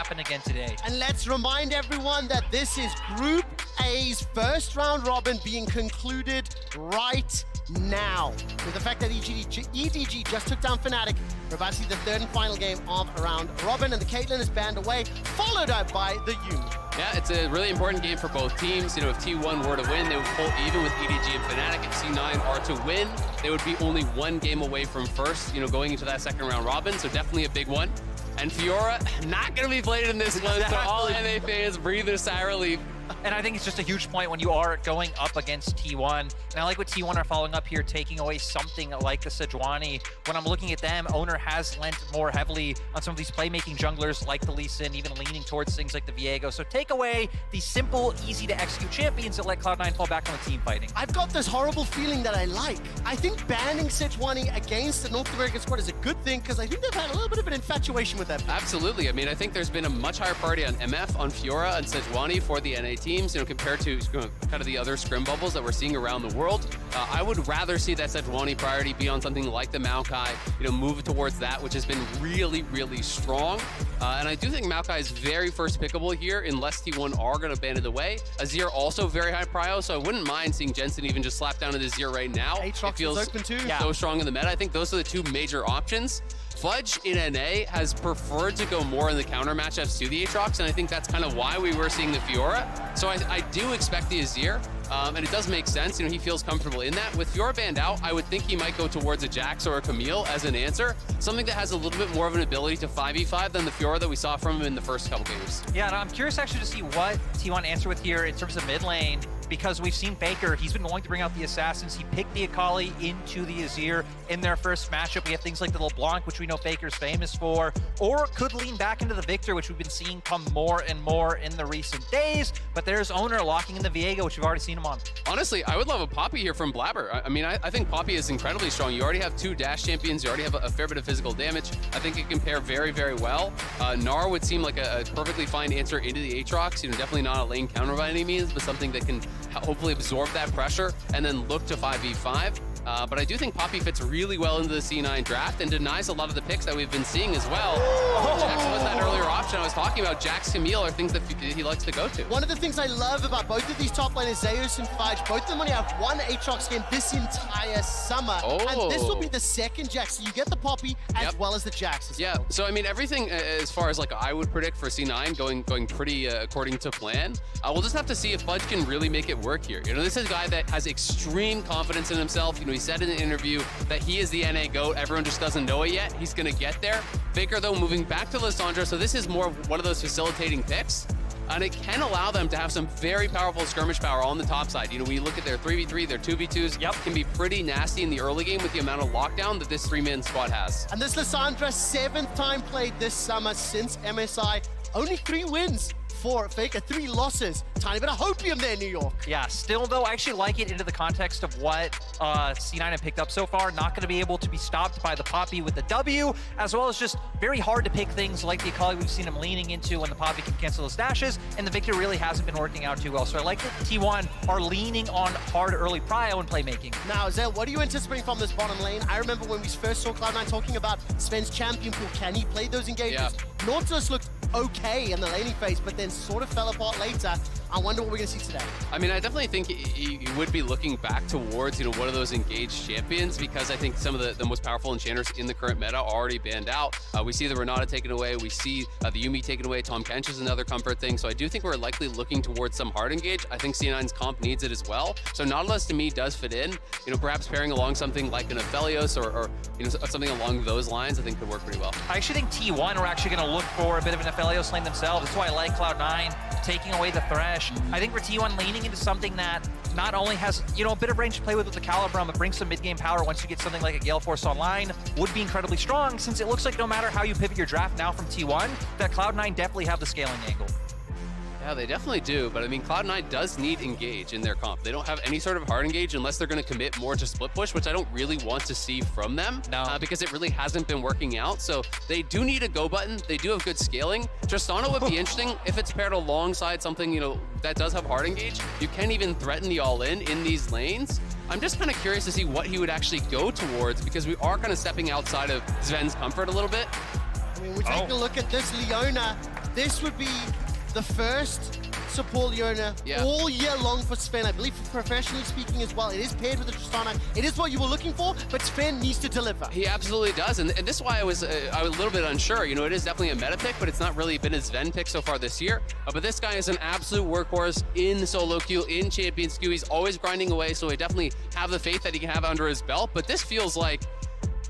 happen again today. And let's remind everyone that this is Group A's first round robin being concluded right now. With the fact that EDG just took down Fnatic, we're about to see the third and final game of a round robin, and the Caitlyn is banned away, followed up by the Yumi. Yeah, it's a really important game for both teams. You know, if T1 were to win, they would pull even with EDG and Fnatic. If C9 are to win, they would be only one game away from first, you know, going into that second round robin, so definitely a big one. And Fiora, not going to be played in this one, so all NA fans breathe a sigh of relief. And I think it's just a huge point when you are going up against T1. And I like what T1 are following up here, taking away something like the Sejuani. When I'm looking at them, Owner has lent more heavily on some of these playmaking junglers like the Lee Sin, even leaning towards things like the Viego. So take away the simple, easy to execute champions that let Cloud9 fall back on the team fighting. I've got this horrible feeling that I like. I think banning Sejuani against the North American squad is a good thing, because I think they've had a little bit of an infatuation with that. Absolutely. I mean, I think there's been a much higher priority on MF, on Fiora, and Sejuani for the NA teams, you know, compared to kind of the other scrim bubbles that we're seeing around the world. I would rather see that Sejuani priority be on something like the Maokai, you know, move towards that, which has been really, really strong. And I do think Maokai is very first pickable here, unless T1 are going to ban it away. Azir also very high prio, so I wouldn't mind seeing Jensen even just slap down at Azir right now. Aatrox it feels open too. so strong in the meta. I think those are the two major options. Fudge in NA has preferred to go more in the counter matchups to the Aatrox, and I think that's kind of why we were seeing the Fiora. So I do expect the Azir, and it does make sense. You know, he feels comfortable in that. With Fiora banned out, I would think he might go towards a Jax or a Camille as an answer, something that has a little bit more of an ability to 5v5 than the Fiora that we saw from him in the first couple games. Yeah, and I'm curious actually to see what T1 answer with here in terms of mid lane, because we've seen Faker, he's been willing to bring out the Assassins. He picked the Akali into the Azir in their first matchup. We have things like the LeBlanc, which we know Faker's famous for, or could lean back into the Victor, which we've been seeing come more and more in the recent days. But there's Owner locking in the Viego, which we've already seen him on. Honestly, I would love a Poppy here from Blabber. I mean, I think Poppy is incredibly strong. You already have two dash champions. You already have a fair bit of physical damage. I think it can pair very, very well. Gnar would seem like a perfectly fine answer into the Aatrox. You know, definitely not a lane counter by any means, but something that can hopefully absorb that pressure and then look to 5v5. But I do think Poppy fits really well into the C9 draft and denies a lot of the picks that we've been seeing as well. Jax was that earlier option I was talking about. Jax, Camille are things that he likes to go to. One of the things I love about both of these top laners, Zeus and Fudge, both of them only have one Aatrox game this entire summer. And this will be the second Jax. So you get the Poppy as well as the Jax as well. So I mean, everything as far as like I would predict for C9 going pretty according to plan. We'll just have to see if Fudge can really make it work here. You know, this is a guy that has extreme confidence in himself. You know, he said in an interview that he is the NA GOAT. Everyone just doesn't know it yet. He's going to get there. Faker, though, moving back to Lissandra. So this is more one of those facilitating picks. And it can allow them to have some very powerful skirmish power on the top side. You know, when you look at their 3v3, their 2v2s, can be pretty nasty in the early game with the amount of lockdown that this three-man squad has. And this Lissandra, 7th time played this summer since MSI. Only 3 wins for Faker, 3 losses. Tiny bit of hopium there, New York. Yeah, still though, I actually like it into the context of what C9 have picked up so far. Not going to be able to be stopped by the Poppy with the W, as well as just very hard to pick things like the Akali we've seen him leaning into when the Poppy can cancel his dashes, and the Victor really hasn't been working out too well. So I like that T1 are leaning on hard early prio and playmaking. Now, Zell, what are you anticipating from this bottom lane? I remember when we first saw Cloud9 talking about Sven's champion pool. Can he play those engagements? Nautilus looked okay in the laning phase, but then sort of fell apart later. I wonder what we're going to see today. I mean, I definitely think he would be looking back towards, you know, one of those engaged champions, because I think some of the most powerful enchanters in the current meta are already banned out. We see the Renata taken away. We see the Yuumi taken away. Tom Kench is another comfort thing. So I do think we're likely looking towards some hard engage. I think C9's comp needs it as well. So Nautilus to me does fit in. You know, perhaps pairing along something like an Aphelios or you know, something along those lines, I think could work pretty well. I actually think T1 are actually going to look for a bit of an Aphelios lane themselves. That's why I like Cloud9 taking away the Thresh. I think for T1 leaning into something that not only has, you know, a bit of range to play with the Calibrum, but brings some mid-game power once you get something like a Gale Force online, would be incredibly strong, since it looks like no matter how you pivot your draft now from T1, that Cloud9 definitely have the scaling angle. Yeah, they definitely do, but I mean, Cloud9 does need engage in their comp. They don't have any sort of hard engage unless they're going to commit more to split push, which I don't really want to see from them, because it really hasn't been working out. So they do need a go button. They do have good scaling. Tristana would be interesting if it's paired alongside something, you know, that does have hard engage. You can even threaten the all-in in these lanes. I'm just kind of curious to see what he would actually go towards, because we are kind of stepping outside of Sven's comfort a little bit. I mean, we're taking a look at this Leona. this would be the first support Leona all year long for Sven. I believe professionally speaking as well. It is paired with the Tristana. It is what you were looking for, but Sven needs to deliver. He absolutely does, and this is why I was a little bit unsure. You know, it is definitely a meta pick, but it's not really been his Sven pick so far this year. But this guy is an absolute workhorse in solo queue, in Champions queue. He's always grinding away, so I definitely have the faith that he can have under his belt. But this feels like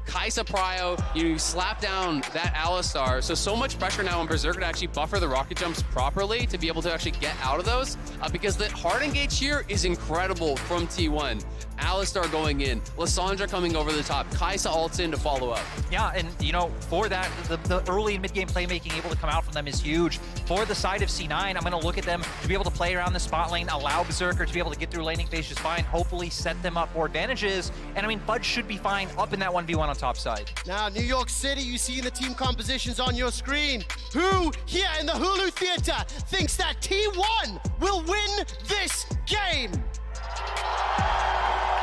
Kai'Sa Prio, you slap down that Alistar, so much pressure now on Berserker to actually buffer the rocket jumps properly to be able to actually get out of those, because the hard engage here is incredible from T1. Alistar going in, Lissandra coming over the top, Kai'Sa ults in to follow up. Yeah, and you know, for that, the early and mid-game playmaking able to come out from them is huge. For the side of C9, I'm going to look at them to be able to play around the spot lane, allow Berserker to be able to get through laning phase just fine, hopefully set them up for advantages. And I mean, Fudge should be fine up in that 1v1 on top side. Now, New York City, you see the team compositions on your screen. Who here in the Hulu Theater thinks that T1 will win this game?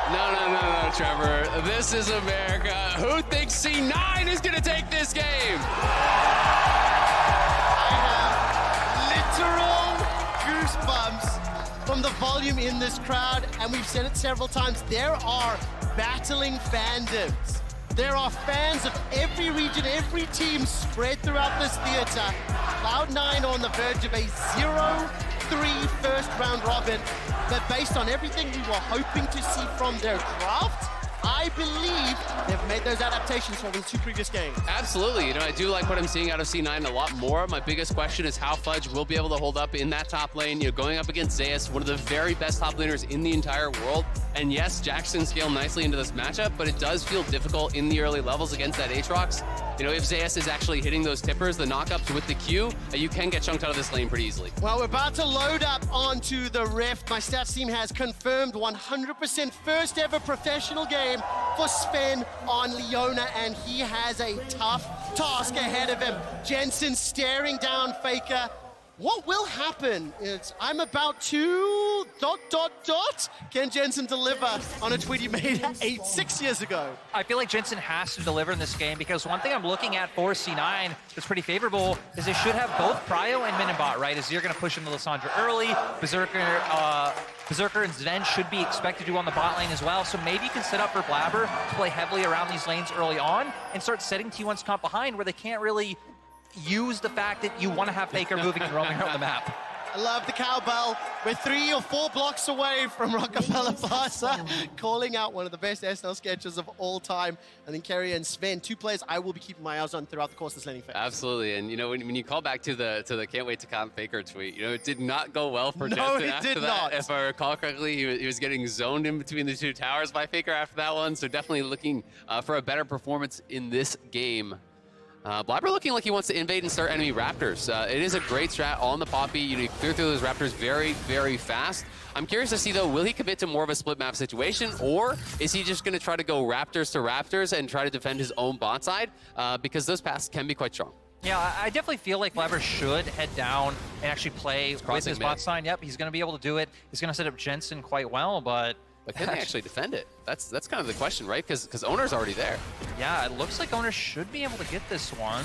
No, Trevor. This is America. Who thinks C9 is going to take this game? I have literal goosebumps from the volume in this crowd, and we've said it several times. There are battling fandoms. There are fans of every region, every team spread throughout this theater. Cloud9 on the verge of a 0-3 first round robin, but based on everything we were hoping to see from their draft, I believe they've made those adaptations from the two previous games. Absolutely. You know, I do like what I'm seeing out of C9 a lot more. My biggest question is how Fudge will be able to hold up in that top lane. You know, going up against Zeus, one of the very best top laners in the entire world. And yes, Jackson scaled nicely into this matchup, but it does feel difficult in the early levels against that Aatrox. You know, if Zeus is actually hitting those tippers, the knockups with the Q, you can get chunked out of this lane pretty easily. Well, we're about to load up onto the Rift. My stats team has confirmed 100% first ever professional game for Sven on Leona, and he has a tough task ahead of him. Jensen staring down Faker. What will happen is I'm about to ... Can Jensen deliver on a tweet he made 6 years ago? I feel like Jensen has to deliver in this game, because one thing I'm looking at for C9 that's pretty favorable is they should have both Prio and Min and Bot, right? As you're going to push into Lissandra early, Berserker and Sven should be expected to on the bot lane as well, so maybe you can set up for Blabber to play heavily around these lanes early on and start setting T1's comp behind where they can't really use the fact that you want to have Faker moving and roaming around the map. I love the cowbell. We're 3 or 4 blocks away from Rockefeller Plaza, calling out one of the best SNL sketches of all time. And then Kerry and Sven, 2 players I will be keeping my eyes on throughout the course of this laning phase. Absolutely, and you know, when you call back to the can't wait to comp Faker tweet, you know, it did not go well for Jensen after that. If I recall correctly, he was getting zoned in between the 2 towers by Faker after that one, so definitely looking for a better performance in this game. Blabber looking like he wants to invade and start enemy Raptors. It is a great strat on the Poppy. You know, you clear through those Raptors very, very fast. I'm curious to see, though, will he commit to more of a split map situation, or is he just going to try to go Raptors to Raptors and try to defend his own bot side? Because those paths can be quite strong. Yeah, I definitely feel like Blabber should head down and actually play with his bot side. Yep, he's going to be able to do it. He's going to set up Jensen quite well, but can they actually defend it? That's kind of the question, right? Because Owner's already there. Yeah, it looks like Owner should be able to get this one.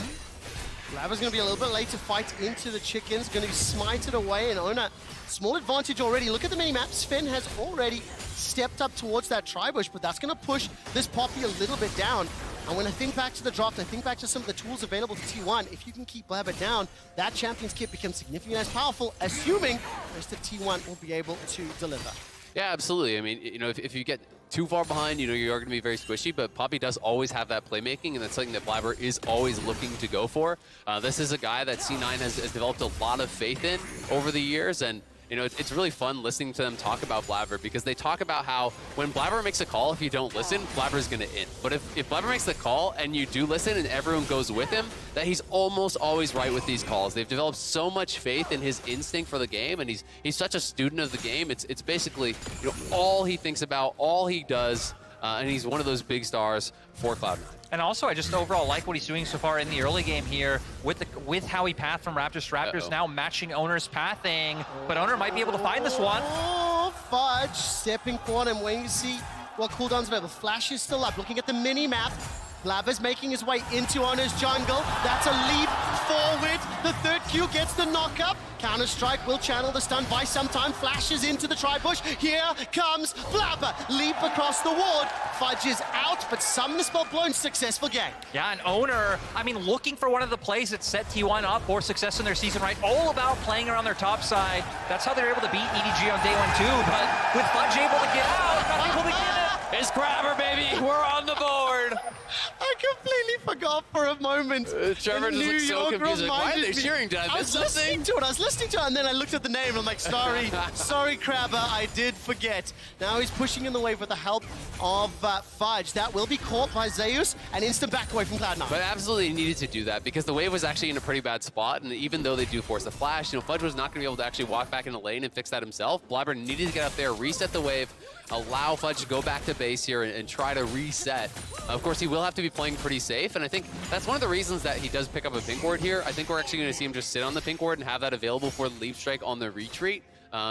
Blabber's going to be a little bit late to fight into the chickens. Going to be smited away, and Owner, small advantage already. Look at the mini-map. Sven has already stepped up towards that tri-bush, but that's going to push this Poppy a little bit down. And when I think back to the draft, I think back to some of the tools available to T1. If you can keep Blabber down, that Champions Kit becomes significantly less powerful, assuming the rest of T1 will be able to deliver. Yeah, absolutely. I mean, you know, if you get too far behind, you know, you're going to be very squishy, but Poppy does always have that playmaking, and that's something that Blabber is always looking to go for. This is a guy that C9 has developed a lot of faith in over the years, and you know, it's really fun listening to them talk about Blabber, because they talk about how when Blabber makes a call, if you don't listen, Blabber's going to end. But if Blabber makes the call and you do listen and everyone goes with him, that he's almost always right with these calls. They've developed so much faith in his instinct for the game, and he's such a student of the game. It's basically, you know, all he thinks about, all he does, and he's one of those big stars for Cloud9. And also, I just overall like what he's doing so far in the early game here with how he pathed from Raptors to Raptors, now matching Owner's pathing. But Owner might be able to find this one. Oh, Fudge stepping forward and waiting to see what cooldown's available. Flash is still up, looking at the mini-map. Blabber's making his way into Owner's jungle. That's a leap forward. The third Q gets the knock-up. Counter-Strike will channel the stun. Vice sometime flashes into the tri-bush. Here comes Blabber. Leap across the ward. Fudge is out, but Summoner Spell blown. Successful game. Yeah, and Owner, I mean, looking for one of the plays that set T1 up for success in their season, right? All about playing around their top side. That's how they're able to beat EDG on day 1 too, but with Fudge able to get out, not able to get it. It's Grabber, baby. We're on the board. I completely forgot for a moment. Trevor just looks so confused. Like, why are they cheering? Did I miss something? I was listening to it, and then I looked at the name, and I'm like, sorry, sorry, Crabber, I did forget. Now he's pushing in the wave with the help of Fudge. That will be caught by Zeus, and instant back away from Cloud9. But absolutely needed to do that because the wave was actually in a pretty bad spot, and even though they do force a flash, you know, Fudge was not going to be able to actually walk back in the lane and fix that himself. Blabber needed to get up there, reset the wave, allow Fudge to go back to base here and try to reset. Of course, he will have to be playing pretty safe, and I think that's one of the reasons that he does pick up a pink ward here. I think we're actually going to see him just sit on the pink ward and have that available for the leap strike on the retreat.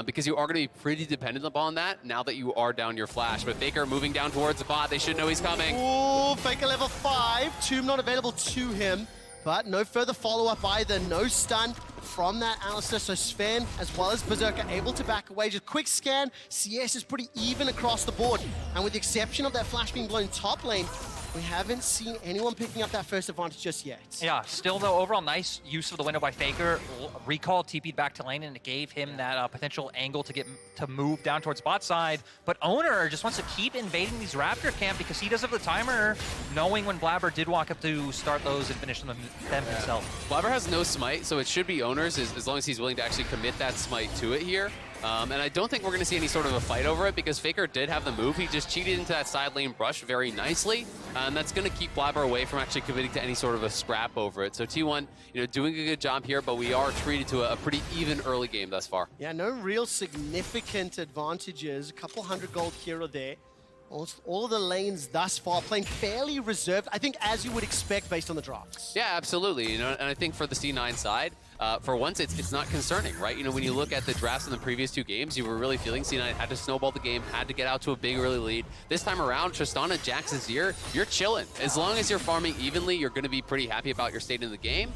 Because you are going to be pretty dependent upon that now that you are down your flash. But Faker moving down towards the bot. They should know he's coming. Ooh, Faker level 5. Tomb not available to him, but no further follow-up either. No stun from that Alistar. So Sven, as well as Berserker, able to back away. Just quick scan. CS is pretty even across the board. And with the exception of that flash being blown top lane, we haven't seen anyone picking up that first advantage just yet. Yeah, still though, overall nice use of the window by Faker. Recall TP'd back to lane and it gave him that potential angle to move down towards bot side. But Owner just wants to keep invading these Raptor camp because he does have the timer, knowing when Blabber did walk up to start those and finish them himself. Blabber has no smite, so it should be Owner's as long as he's willing to actually commit that smite to it here. And I don't think we're going to see any sort of a fight over it because Faker did have the move. He just cheated into that side lane brush very nicely. And that's going to keep Blabber away from actually committing to any sort of a scrap over it. So T1, you know, doing a good job here, but we are treated to a pretty even early game thus far. Yeah, no real significant advantages. A couple 100 gold here or there. Almost all of the lanes thus far playing fairly reserved, I think, as you would expect based on the drafts. Yeah, absolutely. You know, and I think for the C9 side, for once, it's not concerning, right? You know, when you look at the drafts in the previous 2 games, you were really feeling C9 had to snowball the game, had to get out to a big early lead. This time around, Tristana, Jax, Azir, you're chilling. As long as you're farming evenly, you're going to be pretty happy about your state in the game.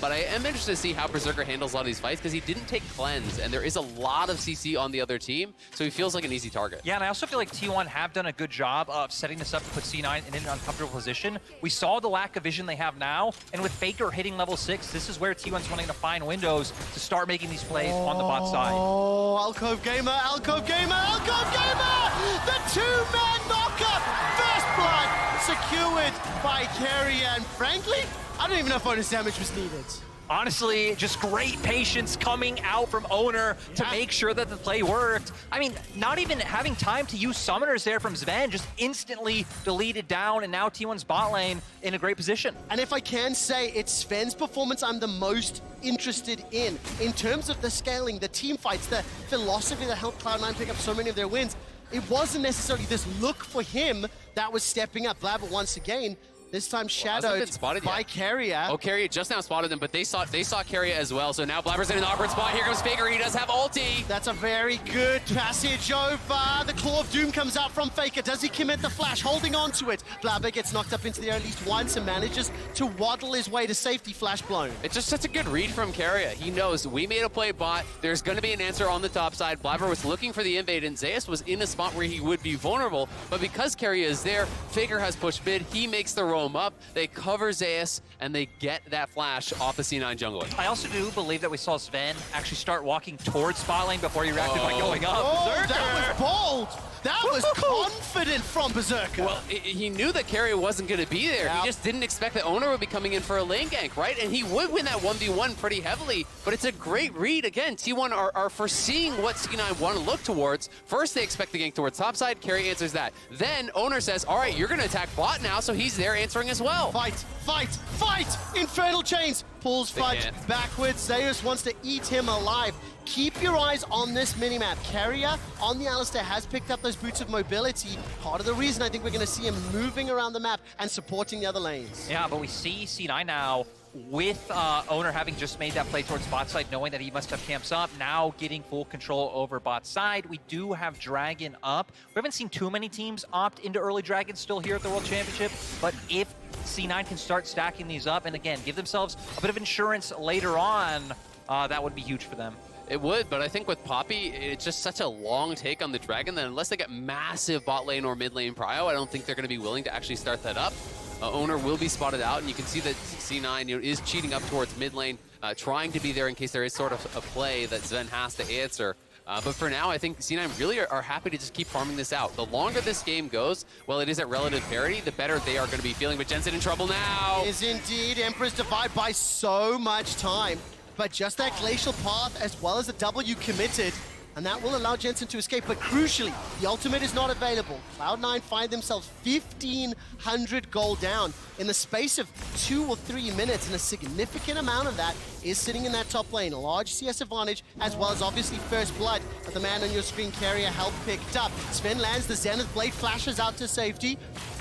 But I am interested to see how Berserker handles a lot of these fights because he didn't take cleanse, and there is a lot of CC on the other team, so he feels like an easy target. Yeah, and I also feel like T1 have done a good job of setting this up to put C9 in an uncomfortable position. We saw the lack of vision they have now, and with Faker hitting level 6, this is where T1's wanting to find windows to start making these plays on the bot side. Oh, Alcove Gamer, Alcove Gamer, Alcove Gamer! The 2-man knockup! First blood secured by Carry, and frankly, I don't even know if bonus damage was needed. Honestly, just great patience coming out from Owner to make sure that the play worked. I mean, not even having time to use summoners there from Sven, just instantly deleted down, and now T1's bot lane in a great position. And if I can say, it's Sven's performance I'm the most interested in terms of the scaling, the team fights, the philosophy that helped Cloud9 pick up so many of their wins. It wasn't necessarily this look for him that was stepping up. Blabber once again, this time shadowed by Carrier. Oh, Carrier just now spotted them, but they saw Carrier as well. So now Blabber's in an awkward spot. Here comes Faker. He does have ulti. That's a very good passage over. The Claw of Doom comes out from Faker. Does he commit the flash? Holding on to it. Blabber gets knocked up into the air at least once and manages to waddle his way to safety. Flash blown. It's just such a good read from Carrier. He knows we made a play bot. There's going to be an answer on the top side. Blabber was looking for the invade, and Zeus was in a spot where he would be vulnerable. But because Carrier is there, Faker has pushed mid. He makes the roam up. They cover Zeus, and they get that flash off the C9 jungler. I also do believe that we saw Sven actually start walking towards spot lane before he reacted by going up. Oh, Berserker! that was bold! That was confident from Berserker. Well, he knew that Carrier wasn't going to be there. Yep. He just didn't expect that Owner would be coming in for a lane gank, right? And he would win that 1v1 pretty heavily, but it's a great read. Again, T1 are foreseeing what C9 want to look towards. First, they expect the gank towards topside. Carrier answers that. Then Owner says, all right, you're going to attack bot now, so he's there answering as well. Fight, fight, fight! Infernal Chains pulls Fudge backwards. Zeus wants to eat him alive. Keep your eyes on this minimap. Carrier on the Alistar has picked up those boots of mobility. Part of the reason I think we're going to see him moving around the map and supporting the other lanes. Yeah, but we see C9 now with Owner having just made that play towards bot side, knowing that he must have camps up, now getting full control over bot side. We do have Dragon up. We haven't seen too many teams opt into early Dragon still here at the World Championship, but if C9 can start stacking these up and again, give themselves a bit of insurance later on, that would be huge for them. It would, but I think with Poppy, it's just such a long take on the Dragon that unless they get massive bot lane or mid lane prio, I don't think they're going to be willing to actually start that up. Owner will be spotted out, and you can see that C9 is cheating up towards mid lane, trying to be there in case there is sort of a play that Zen has to answer. But for now, I think C9 really are happy to just keep farming this out. The longer this game goes, while it is at relative parity, the better they are going to be feeling. But Jensen in trouble now. Is indeed. Emperor's Divide by so much time. But just that Glacial Path as well as the W committed, and that will allow Jensen to escape. But crucially, the ultimate is not available. Cloud9 find themselves 1,500 gold down in the space of 2 or 3 minutes, and a significant amount of that is sitting in that top lane. A large CS advantage, as well as obviously first blood, but the man on your screen carrier help picked up. Sven lands the Zenith Blade, flashes out to safety.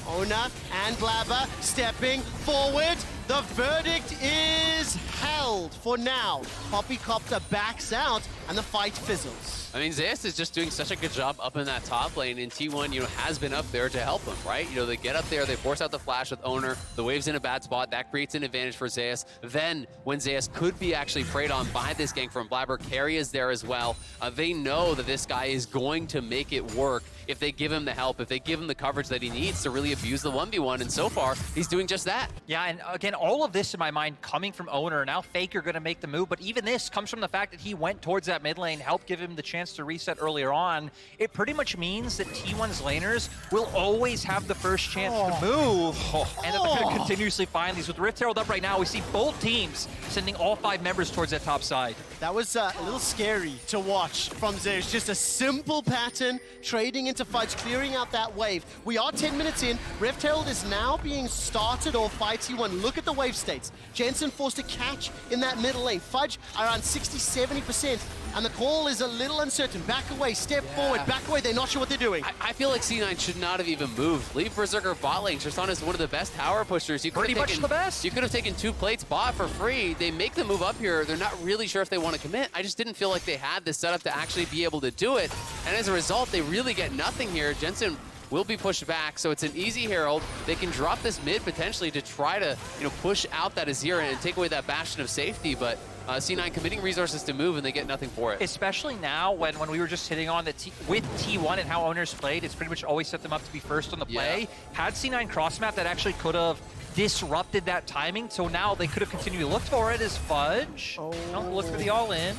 Ona and Blabber stepping forward. The verdict is held for now. Poppy Copter backs out, and the fight fizzles. I mean, Zeus is just doing such a good job up in that top lane, and T1, has been up there to help them, right? They get up there, they force out the flash with Owner, the wave's in a bad spot, that creates an advantage for Zeus. Then, when Zeus could be actually preyed on by this gank from Blabber, Carry is there as well. They know that this guy is going to make it work if they give him the help, if they give him the coverage that he needs to really abuse the 1v1, and so far, he's doing just that. Yeah, and again, all of this in my mind coming from Owner. Now Faker going to make the move, but even this comes from the fact that he went towards that mid lane, helped give him the chance to reset earlier on. It pretty much means that T1's laners will always have the first chance to move, and that they're going to continuously find these. With Rift Herald up right now, we see both teams sending all 5 members towards that top side. That was a little scary to watch from Zeus. Just a simple pattern, trading into Fudge, clearing out that wave. We are 10 minutes in. Rift Herald is now being started off by T1. Look at the wave states. Jensen forced to catch in that middle lane. Fudge around 60-70%. And the call is a little uncertain. Back away, step forward, back away. They're not sure what they're doing. I feel like C9 should not have even moved. Leave Berserker bot lane. Tristan is one of the best tower pushers. Pretty much the best. You could have taken 2 plates bot for free. They make the move up here. They're not really sure if they want to commit. I just didn't feel like they had the setup to actually be able to do it. And as a result, they really get nothing here. Jensen will be pushed back, so it's an easy Herald. They can drop this mid potentially to try to, push out that Azir and take away that bastion of safety, but C9 committing resources to move and they get nothing for it. Especially now when we were just hitting on that with T1 and how Owners played, it's pretty much always set them up to be first on the play. Yeah. Had C9 cross map, that actually could have disrupted that timing, so now they could have continued to look for it as Fudge. Don't look for the all-in.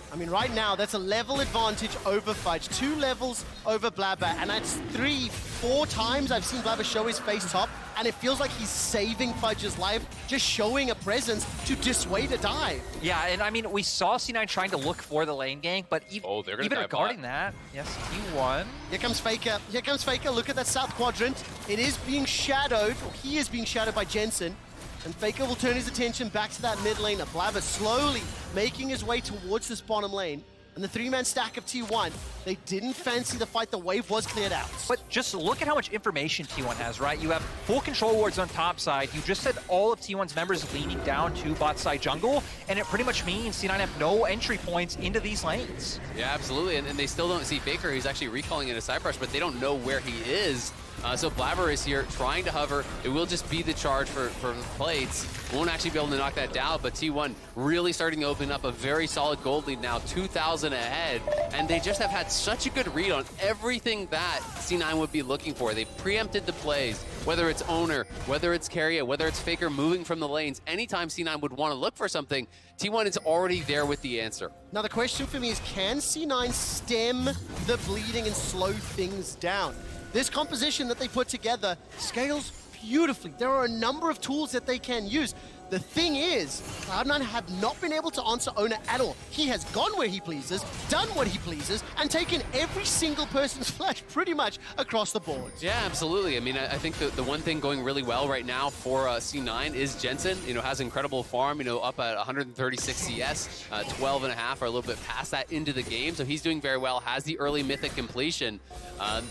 I mean, right now, that's a level advantage over Fudge. 2 levels over Blabber, and that's 3-4 times I've seen Blabber show his face top, and it feels like he's saving Fudge's life, just showing a presence to dissuade a dive. Yeah, and I mean, we saw C9 trying to look for the lane gank, but even regarding that, yes, he won. Here comes Faker. Here comes Faker. Look at that south quadrant. It is being shadowed, or he is being shadowed by Jensen. And Faker will turn his attention back to that mid lane. Blabber slowly making his way towards this bottom lane. And the 3-man stack of T1, they didn't fancy the fight. The wave was cleared out. But just look at how much information T1 has, right? You have full control wards on top side. You just said all of T1's members leaning down to bot side jungle, and it pretty much means C9 have no entry points into these lanes. Yeah, absolutely. And they still don't see Faker. He's actually recalling in a side brush, but they don't know where he is. So Blabber is here trying to hover. It will just be the charge for the plates. Won't actually be able to knock that down, but T1 really starting to open up a very solid gold lead now, 2,000 ahead. And they just have had such a good read on everything that C9 would be looking for. They preempted the plays, whether it's Owner, whether it's Carrier, whether it's Faker moving from the lanes. Anytime C9 would want to look for something, T1 is already there with the answer. Now the question for me is, can C9 stem the bleeding and slow things down? This composition that they put together scales beautifully. There are a number of tools that they can use. The thing is, Cloud9 have not been able to answer Owner at all. He has gone where he pleases, done what he pleases, and taken every single person's flash pretty much across the board. Yeah, absolutely. I mean, I think the one thing going really well right now for C9 is Jensen, has incredible farm, up at 136 CS, 12 and a half, or a little bit past that into the game. So he's doing very well, has the early mythic completion,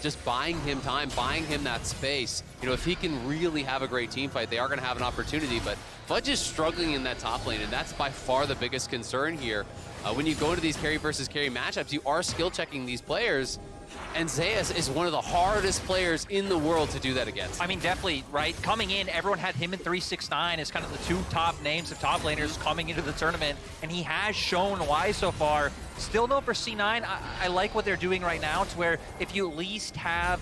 just buying him time, buying him that space. If he can really have a great team fight, they are going to have an opportunity, but Fudge is struggling in that top lane, and that's by far the biggest concern here. When you go into these carry versus carry matchups, you are skill checking these players, And Zeus is one of the hardest players in the world to do that against. I mean, definitely, right? Coming in, everyone had him in 369 as kind of the two top names of top laners coming into the tournament, and he has shown why so far. Still no for C9. I like what they're doing right now, to where if you at least have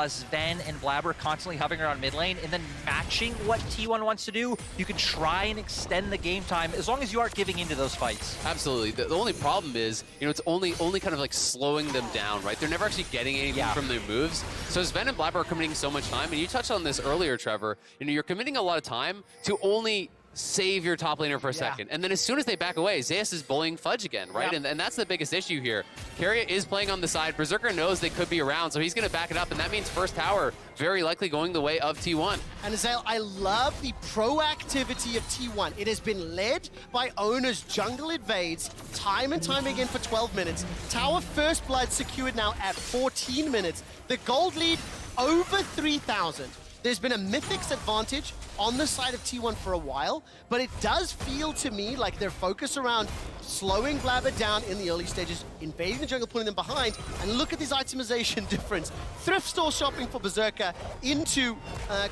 Sven and Blabber constantly hovering around mid lane and then matching what T1 wants to do, you can try and extend the game time as long as you aren't giving into those fights. Absolutely. The only problem is, it's only kind of like slowing them down, right? They're never actually getting anything from their moves. So Sven and Blabber are committing so much time, and you touched on this earlier, Trevor. You're committing a lot of time to only save your top laner for a second. And then as soon as they back away, Zeus is bullying Fudge again, right? And that's the biggest issue here. Keria is playing on the side. Berserker knows they could be around, so he's going to back it up, and that means first tower very likely going the way of T1. And Azael, I love the proactivity of T1. It has been led by Owner's jungle invades time and time again for 12 minutes. Tower first blood secured now at 14 minutes. The gold lead over 3,000. There's been a Mythics advantage on the side of T1 for a while, but it does feel to me like their focus around slowing Blabber down in the early stages, invading the jungle, pulling them behind, and look at this itemization difference. Thrift store shopping for Berserker into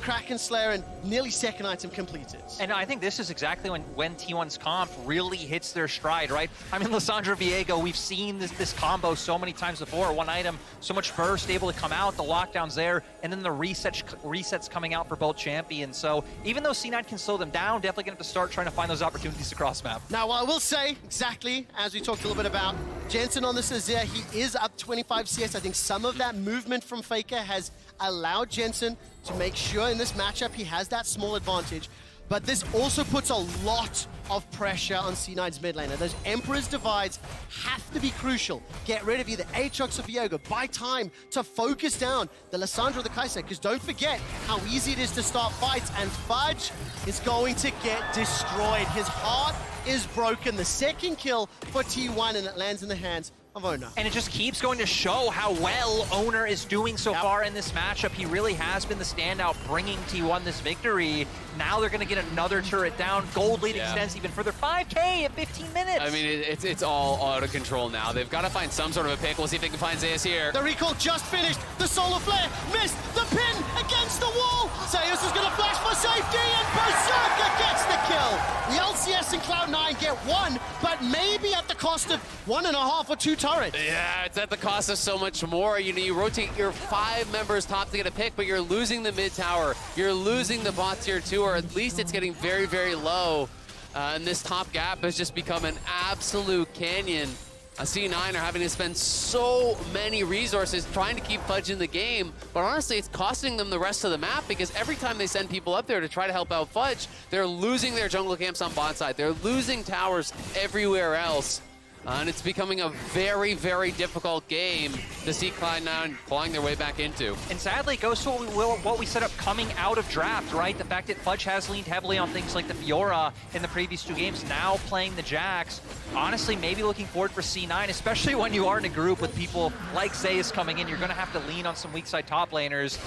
Kraken Slayer, and nearly second item completed. And I think this is exactly when T1's comp really hits their stride, right? I mean, Lissandra Viego, we've seen this combo so many times before. One item, so much burst able to come out, the lockdown's there, and then the resets coming out for both champions. So even though C9 can slow them down, definitely going to have to start trying to find those opportunities across map. Now, I will say, exactly as we talked a little bit about, Jensen on this Azir, he is up 25 CS. I think some of that movement from Faker has allowed Jensen to make sure in this matchup he has that small advantage. But this also puts a lot of pressure on C9's mid lane. And those Emperor's divides have to be crucial. Get rid of either Aatrox or Viego. Buy time to focus down the Lissandra or the Kai'Sa, because don't forget how easy it is to start fights, and Fudge is going to get destroyed. His heart is broken. The second kill for T1, and it lands in the hands of Owner. And it just keeps going to show how well Owner is doing so far in this matchup. He really has been the standout, bringing T1 this victory. Now they're going to get another turret down. Gold lead extends even further. 5K in 15 minutes. I mean, it's all out of control now. They've got to find some sort of a pick. We'll see if they can find Zeus here. The recall just finished. The solar flare missed. The pin against the wall. Zeus is going to flash for safety, and Berserker gets the kill. The LCS and Cloud9 get one, but maybe at the cost of 1.5 or 2 turrets. Yeah, it's at the cost of so much more. You rotate your 5 members top to get a pick, but you're losing the mid tower. You're losing the bot tier 2, or at least it's getting very, very low. And this top gap has just become an absolute canyon. C9 are having to spend so many resources trying to keep Fudge in the game, but honestly, it's costing them the rest of the map, because every time they send people up there to try to help out Fudge, they're losing their jungle camps on bot side. They're losing towers everywhere else. And it's becoming a very, very difficult game to see Cloud9 clawing their way back into. And sadly, it goes to what we set up coming out of draft, right? The fact that Fudge has leaned heavily on things like the Fiora in the previous 2 games, now playing the Jax. Honestly, maybe looking forward for C9, especially when you are in a group with people like Zeus coming in. You're going to have to lean on some weak side top laners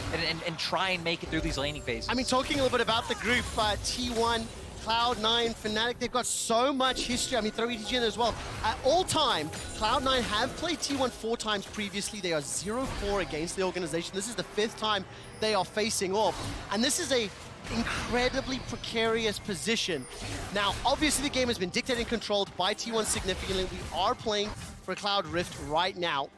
and try and make it through these laning phases. I mean, talking a little bit about the group, T1, Cloud9, Fnatic, they've got so much history. I mean, throw ETG in as well. At all time, Cloud9 have played T1 4 times previously. They are 0-4 against the organization. This is the 5th time they are facing off. And this is a incredibly precarious position. Now, obviously the game has been dictated and controlled by T1 significantly. We are playing for Cloud Rift right now.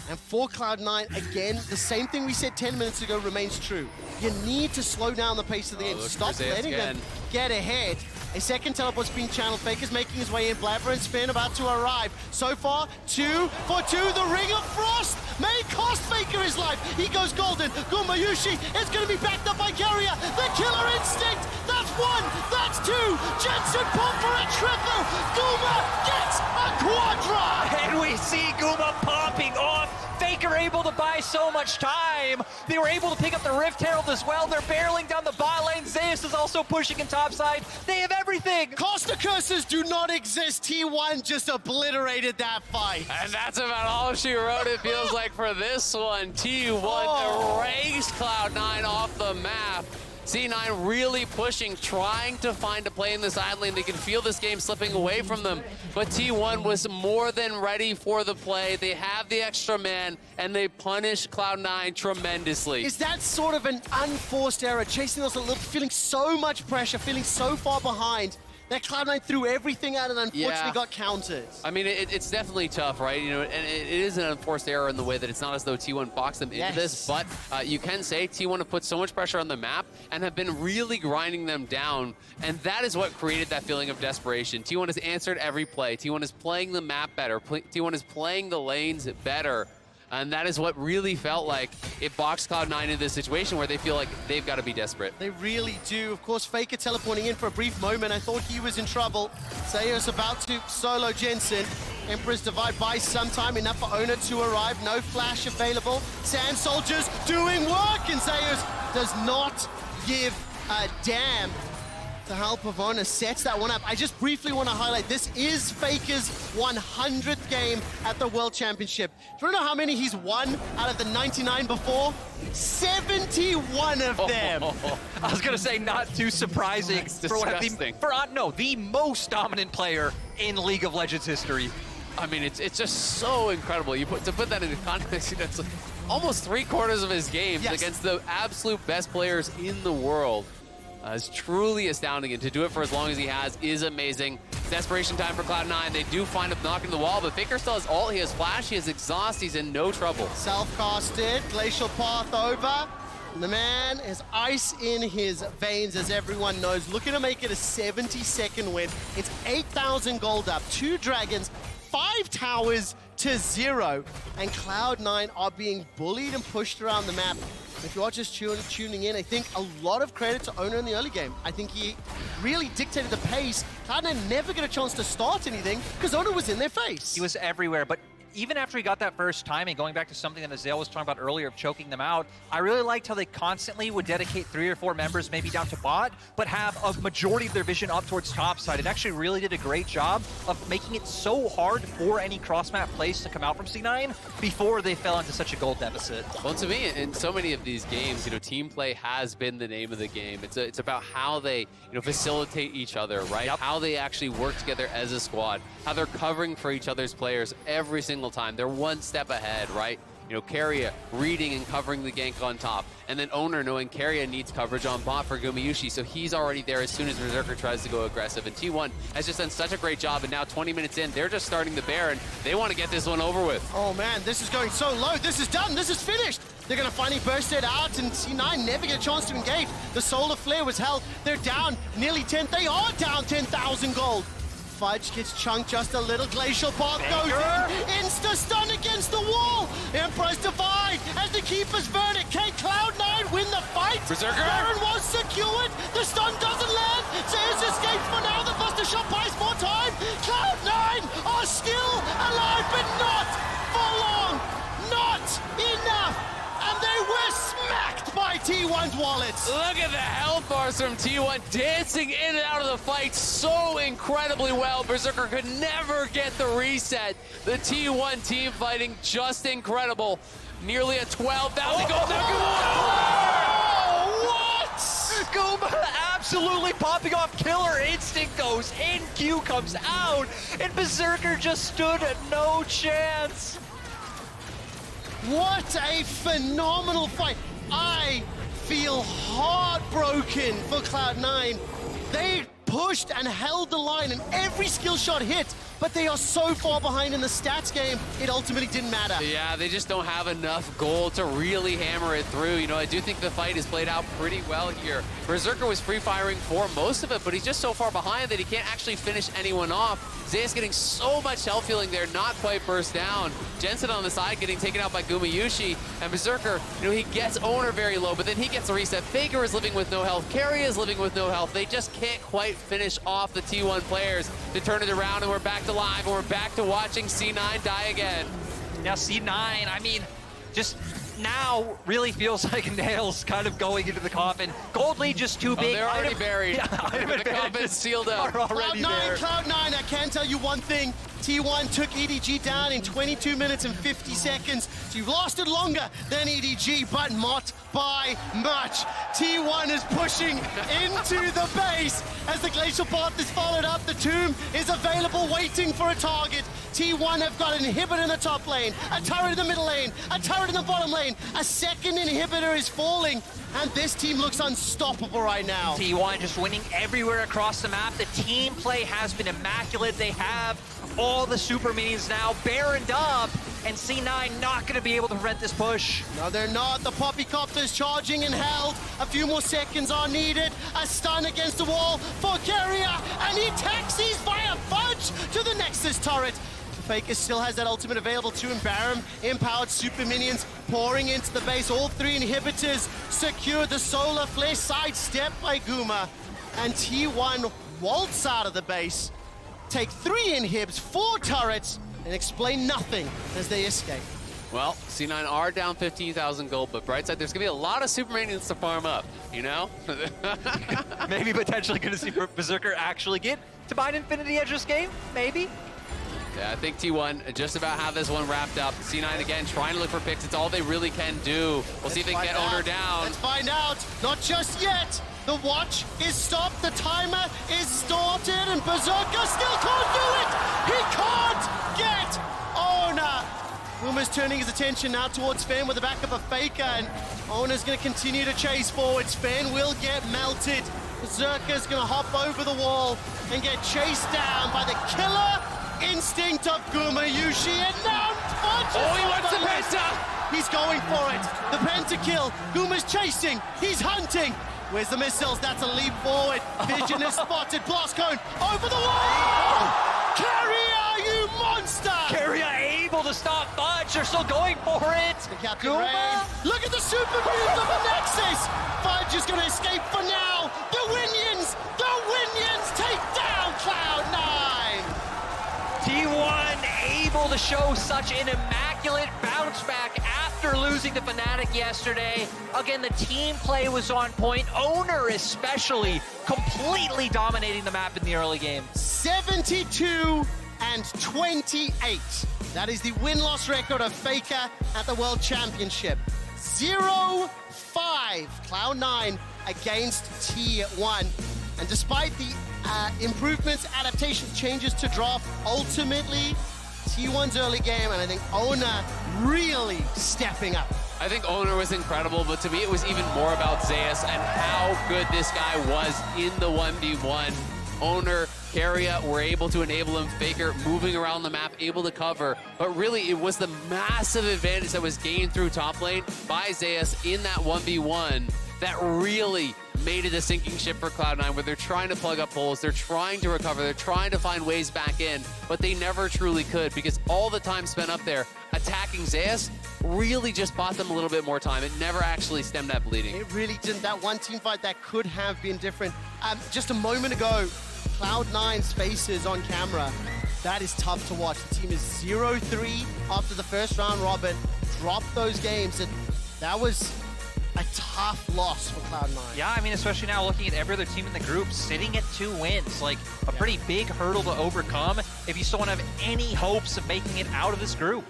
And for Cloud9, again, the same thing we said 10 minutes ago remains true. You need to slow down the pace of the game. Stop letting them get ahead. A second teleport's being channeled. Faker's making his way in. Blabber and Spin about to arrive. So far, 2 for 2. The Ring of Frost may cost Faker his life. He goes golden. Gumayushi is going to be backed up by Keria. The Killer Instinct. That's 1. That's 2. Jensen pump for a triple. Guma gets a quadra. And we see Guma popping off. Faker able to buy so much time. They were able to pick up the Rift Herald as well. They're barreling down the bot lane. Zeus is also pushing in topside. They have everything. Costa curses do not exist. T1 just obliterated that fight. And that's about all she wrote, it feels like, for this one. T1 erased Cloud9 off the map. C9 really pushing, trying to find a play in the side lane. They can feel this game slipping away from them. But T1 was more than ready for the play. They have the extra man, and they punish Cloud9 tremendously. Is that sort of an unforced error? Chasing those a little, feeling so much pressure, feeling so far behind, that Cloud9 threw everything out and unfortunately got countered. I mean, it's definitely tough, right? You know, and it is an unforced error in the way that it's not as though T1 boxed them into this, but you can say T1 have put so much pressure on the map and have been really grinding them down, and that is what created that feeling of desperation. T1 has answered every play. T1 is playing the map better. T1 is playing the lanes better. And that is what really felt like it boxed Cloud9 into this situation where they feel like they've got to be desperate. They really do. Of course, Faker teleporting in for a brief moment. I thought he was in trouble. Zayo's about to solo Jensen. Emperor's Divide buys some time, enough for Owner to arrive. No flash available. Sand Soldiers doing work, and Zayos does not give a damn. The help of Owner sets that one up. I just briefly want to highlight, this is Faker's 100th game at the World Championship. Do you know how many he's won out of the 99 before? 71 of them. I was gonna say, not too surprising. That's for what disgusting. the most dominant player in League of Legends history. I mean, it's just so incredible. To put that into context, you know, it's like almost 3/4 of his games against the absolute best players in the world. Is truly astounding, and to do it for as long as he has is amazing. Desperation time for Cloud9. They do find him knocking the wall, but Faker still has ult, he has flash, he has exhaust, he's in no trouble. Self-casted, Glacial Path over. The man has ice in his veins, as everyone knows. Looking to make it a 70-second win. It's 8,000 gold up, 2 dragons, 5 towers to 0. And Cloud9 are being bullied and pushed around the map. If you are just tuning in, I think a lot of credit to Owner in the early game. I think he really dictated the pace. Cloud9 never got a chance to start anything because Owner was in their face. He was everywhere, but even after he got that first timing, going back to something that Azale was talking about earlier of choking them out, I really liked how they constantly would dedicate 3 or 4 members maybe down to bot, but have a majority of their vision up towards top side. It actually really did a great job of making it so hard for any cross-map plays to come out from C9 before they fell into such a gold deficit. Well, to me, in so many of these games, you know, team play has been the name of the game. It's about how they, you know, facilitate each other, right? How they actually work together as a squad, how they're covering for each other's players every single time. They're one step ahead, right? You know, Keria reading and covering the gank on top. And then Owner knowing Keria needs coverage on bot for Gumayushi, so he's already there as soon as Berserker tries to go aggressive. And T1 has just done such a great job, and now 20 minutes in, they're just starting the Baron. They want to get this one over with. Oh man, this is going so low. This is done. This is finished. They're going to finally burst it out, and C9 never get a chance to engage. The Solar Flare was held. They're down nearly 10. They are down 10,000 gold. Fudge gets chunked just a little. Glacial Path goes in. Insta-stun against the wall. Emperor's Divide as the Keeper's Verdict. Can Cloud9 win the fight? Berserker! Baron was secured. The stun doesn't land. Zeus escapes for now. The Buster Shot buys more time. Cloud9 are still alive, but not for long. Not enough. And they were smacked by T1's wallets. Look at the health bars from T1 dancing in and out of the fight so incredibly well. Berserker could never get the reset. The T1 team fighting just incredible. Nearly a 12,000 gold. What? Guma absolutely popping off. Killer Instinct goes in, Q comes out, and Berserker just stood no chance. What a phenomenal fight. I feel heartbroken for Cloud9. They pushed and held the line, and every skill shot hit, but they are so far behind in the stats game, it ultimately didn't matter. Yeah, they just don't have enough gold to really hammer it through. You know, I do think the fight is played out pretty well here. Berserker was free-firing for most of it, but he's just so far behind that he can't actually finish anyone off. Zeus getting so much health healing there, not quite burst down. Jensen on the side getting taken out by Gumayushi, and Berserker, you know, he gets Owner very low, but then he gets a reset. Faker is living with no health. Keria is living with no health. They just can't quite finish off the T1 players to turn it around, and we're back to live, and we're back to watching C9 die again. Now C9, I mean, just now really feels like Nails kind of going into the coffin. Gold lead just too big. They're already buried. Item The coffin's sealed up. are already there. Cloud9, I can tell you one thing. T1 took EDG down in 22 minutes and 50 seconds. So you've lasted longer than EDG, but not by much. T1 is pushing into the base as the Glacial Path is followed up. The Tomb is available, waiting for a target. T1 have got an inhibitor in the top lane, a turret in the middle lane, a turret in the bottom lane. A second inhibitor is falling, and this team looks unstoppable right now. T1 just winning everywhere across the map. The team play has been immaculate. They have all the super minions now baroned up, and C9 not going to be able to prevent this push. No, they're not. The Poppycopter's charging and held. A few more seconds are needed. A stun against the wall for Carrier, and he taxis via Fudge to the Nexus turret. Faker still has that ultimate available to him. Baron, empowered super minions pouring into the base. All three inhibitors secure the solar flare, sidestepped by Guma. And T1 waltz out of the base, take 3 inhibs, 4 turrets, and explain nothing as they escape. Well, C9 are down 15,000 gold, but bright side, there's going to be a lot of super minions to farm up, you know? Maybe potentially going to see Berserker actually get to buy an Infinity Edge this game, maybe. Yeah, I think T1 just about have this one wrapped up. C9 again trying to look for picks. It's all they really can do. We'll see if they can get Owner down. Let's find out. Not just yet. The watch is stopped. The timer is started, and Berserker still can't do it. He can't get Owner. Guma's turning his attention now towards Fen with the backup of Faker, and Owner's going to continue to chase forward. Fen will get melted. Berserker's going to hop over the wall and get chased down by the killer instinct of Guma Yushi, and now Fudge he wants the penta! He's going for it. The pentakill. Guma's chasing. He's hunting. Where's the missiles? That's a leap forward. Vision is spotted. Blast cone over the wall! Carrier, you monster! Carrier able to stop Fudge. They're still going for it. Captain Rain. Look at the super move of the Nexus. Fudge is going to escape for now. The Winions take down Cloud9. T1 able to show such an immaculate bounce back after losing to Fnatic yesterday. Again, the team play was on point. Owner especially completely dominating the map in the early game. 72 and 28. That is the win-loss record of Faker at the World Championship. 0-5 Cloud9 against T1. And despite the improvements, adaptations, changes to draft, ultimately T1's early game, and I think Owner really stepping up. I think Owner was incredible, but to me it was even more about Zeus and how good this guy was in the 1v1. Owner, Carrier were able to enable him, Faker moving around the map, able to cover, but really it was the massive advantage that was gained through top lane by Zeus in that 1v1 that really made it a sinking ship for Cloud9, where they're trying to plug up holes, they're trying to recover, they're trying to find ways back in, but they never truly could, because all the time spent up there attacking Zeus really just bought them a little bit more time. It never actually stemmed that bleeding. It really didn't. That one team fight that could have been different. Just a moment ago, Cloud9's faces on camera, that is tough to watch. The team is 0-3 after the first round robin, dropped those games, and that was a tough loss for Cloud9. Yeah, I mean, especially now looking at every other team in the group sitting at 2 wins, like a pretty big hurdle to overcome if you still want to have any hopes of making it out of this group.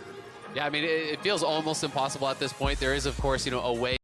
Yeah, I mean, it feels almost impossible at this point. There is, of course, a way